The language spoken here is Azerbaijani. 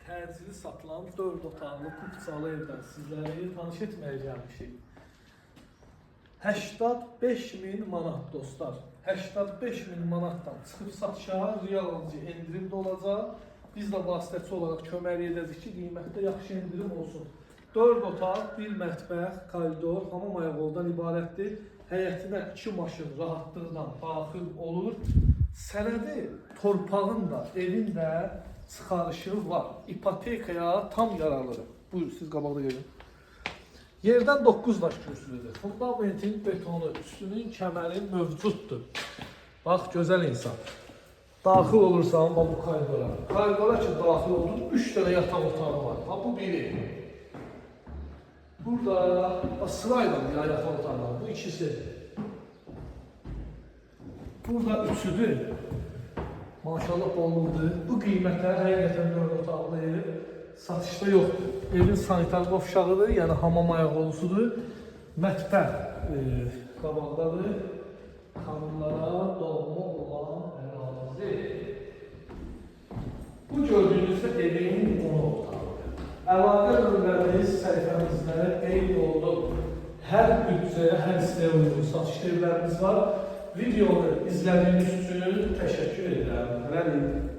təcili satılan 4 otaqlı kupçalı evdən sizləri tanış etməyə gəlmişik. 85.000 manat dostlar. 85.000 manatdan çıxıb satışa real alıcı endirimdə olacaq. Biz də vasitəçi olaraq kömək edəcəyik ki, qiymətdə yaxşı endirim olsun. 4 otaq, 1 mətbəx, koridor, hamam ayaqoldan ibarətdir. Həyətinə 2 maşın rahatlıqla daxil olur. Sənədi torpağın da, evin də çıxarışı var. İpotekaya tam yararlıdır. Buyur, siz qabaqda gelin. Yerdən 9 daş kürsülüdür. Fundamentin, betonu, üstünün, kəmərin mövcuddur. Bax, gözəl insan. Daxil olursan bu koridora. Koridora ki, daxil oldun, 3 dənə yataq otağı var. Ha, bu biri. Burada sırayla yataq otağı var. Bu ikisi. Burada üçüdür. Maşallah bolludur. Bu qiymətlər həqiqətən 4 otaqlı ev satışda yoxdur. Evin sanitar qovşağıdır, yəni hamam ayaqolusudur. Mətbəx qabaqdadır. Xanımlara doğma olan ərazi. Bu gördüyünüzdə evin 10 otaqlıdır. Əlaqə nömrəmiz səhifəmizdə qeyd oldu. Hər büdcəyə, hər istəyə uyğun satış evlərimiz var. Videonu izlədiyiniz üçün təşəkkür edirəm.